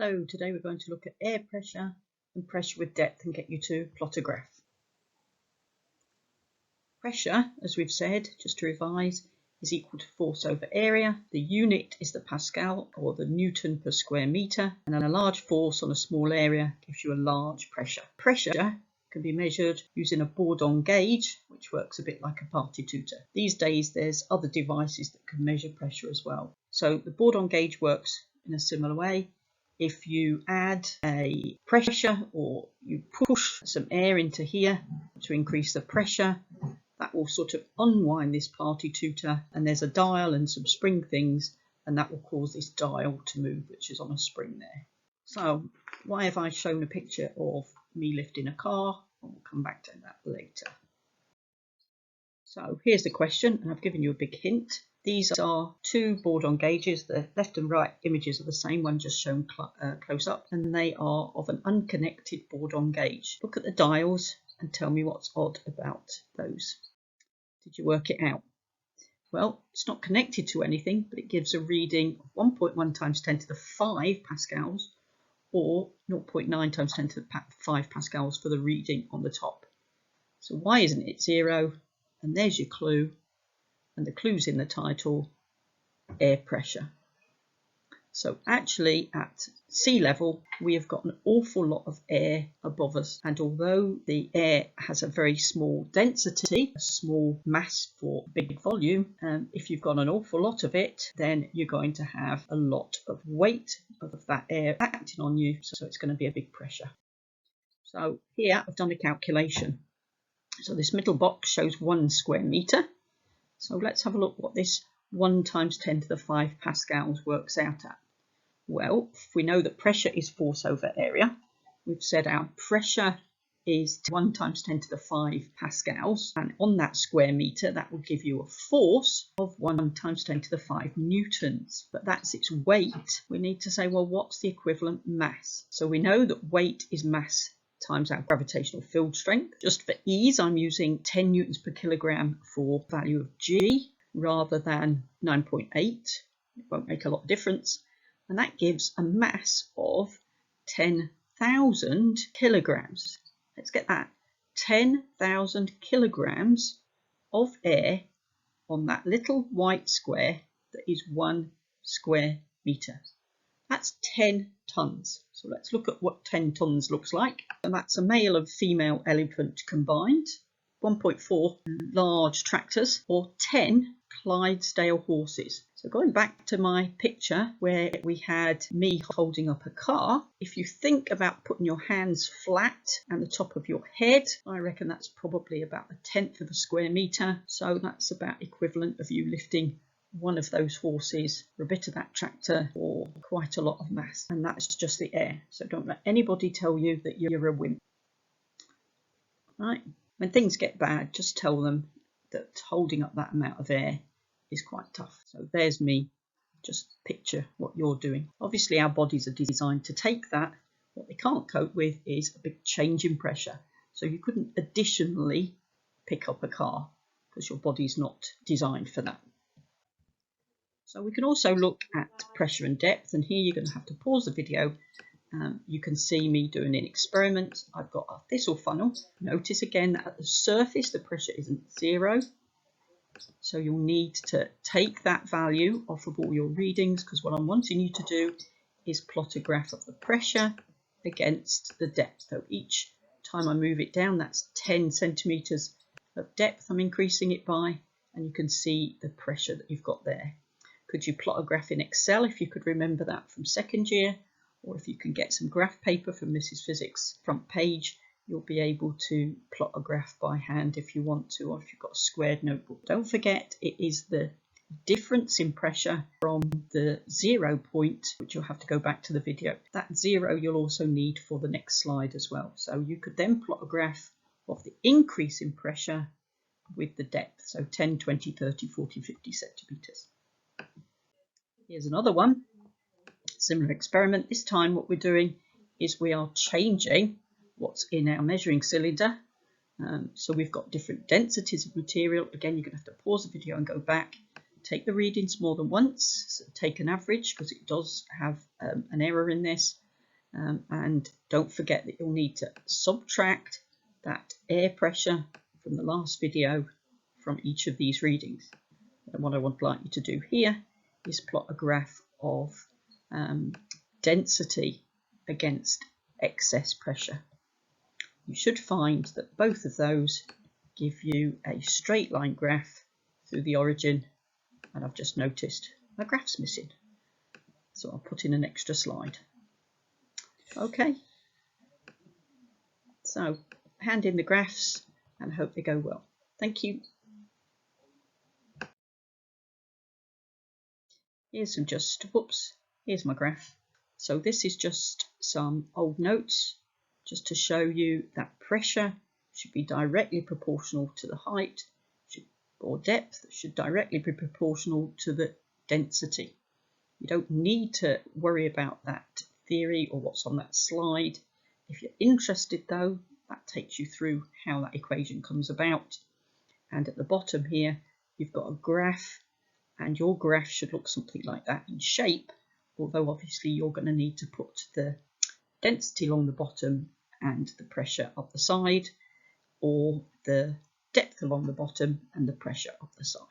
Hello, today we're going to look at air pressure and pressure with depth and get you to plot a graph. Pressure, as we've said, just to revise, is equal to force over area. The unit is the Pascal or the Newton per square metre, and a large force on a small area gives you a large pressure. Pressure can be measured using a board-on gauge, which works a bit like a party tutor. These days there's other devices that can measure pressure as well. So the board-on gauge works in a similar way. If you add a pressure or you push some air into here to increase the pressure, that will sort of unwind this party tutor, and there's a dial and some spring things, and that will cause this dial to move, which is on a spring there. So why have I shown a picture of me lifting a car? We'll come back to that later. So here's the question, and I've given you a big hint. These are two board-on gauges. The left and right images are the same, one just shown close up, and they are of an unconnected board-on gauge. Look at the dials and tell me what's odd about those. Did you work it out? Well, it's not connected to anything, but it gives a reading of 1.1 times 10 to the 5 pascals or 0.9 times 10 to the 5 pascals for the reading on the top. So why isn't it 0? And there's your clue. And the clue's in the title, air pressure. So actually at sea level, we have got an awful lot of air above us. And although the air has a very small density, a small mass for big volume, if you've got an awful lot of it, then you're going to have a lot of weight of that air acting on you. So it's going to be a big pressure. So here I've done a calculation. So this middle box shows 1 square metre. So let's have a look what this 1 times 10 to the 5 pascals works out at. Well, if we know that pressure is force over area, we've said our pressure is 1 times 10 to the 5 pascals, and on that square metre that will give you a force of 1 times 10 to the 5 newtons, but that's its weight. We need to say, well, what's the equivalent mass? So we know that weight is mass times our gravitational field strength. Just for ease, I'm using 10 newtons per kilogram for value of G rather than 9.8. It won't make a lot of difference. And that gives a mass of 10,000 kilograms. Let's get that. 10,000 kilograms of air on that little white square that is 1 square metre. That's 10 tons. So let's look at what 10 tons looks like. And that's a male and female elephant combined, 1.4 large tractors, or 10 Clydesdale horses. So going back to my picture where we had me holding up a car, if you think about putting your hands flat and the top of your head, I reckon that's probably about 1/10 of a square metre. So that's about equivalent of you lifting one of those horses, or a bit of that tractor, or quite a lot of mass, and that's just the air. So don't let anybody tell you that you're a wimp. Right? When things get bad, just tell them that holding up that amount of air is quite tough. So there's me. Just picture what you're doing. Obviously our bodies are designed to take that. What they can't cope with is a big change in pressure. So you couldn't additionally pick up a car because your body's not designed for that. So we can also look at pressure and depth, and here you're going to have to pause the video. You can see me doing an experiment. I've got a thistle funnel. Notice again that at the surface the pressure isn't 0. So you'll need to take that value off of all your readings, because what I'm wanting you to do is plot a graph of the pressure against the depth. So each time I move it down, that's 10 centimetres of depth I'm increasing it by, and you can see the pressure that you've got there. Could you plot a graph in Excel if you could remember that from second year? Or if you can get some graph paper from Mrs. Physics front page, you'll be able to plot a graph by hand if you want to, or if you've got a squared notebook. Don't forget, it is the difference in pressure from the 0 point, which you'll have to go back to the video. That 0 you'll also need for the next slide as well. So you could then plot a graph of the increase in pressure with the depth. So 10, 20, 30, 40, 50 centimetres. Here's another one, similar experiment. This time what we're doing is we are changing what's in our measuring cylinder. So we've got different densities of material. Again, you're going to have to pause the video and go back, take the readings more than once, so take an average because it does have an error in this, And don't forget that you'll need to subtract that air pressure from the last video from each of these readings. And what I would like you to do here is plot a graph of density against excess pressure. You should find that both of those give you a straight line graph through the origin, and I've just noticed my graph's missing, so I'll put in an extra slide. Okay, so hand in the graphs and hope they go well. Thank you. Here's here's my graph. So this is just some old notes just to show you that pressure should be directly proportional to the height, or depth should directly be proportional to the density. You don't need to worry about that theory or what's on that slide. If you're interested though, that takes you through how that equation comes about. And at the bottom here, you've got a graph, and your graph should look something like that in shape, although obviously you're going to need to put the density along the bottom and the pressure up the side, or the depth along the bottom and the pressure up the side.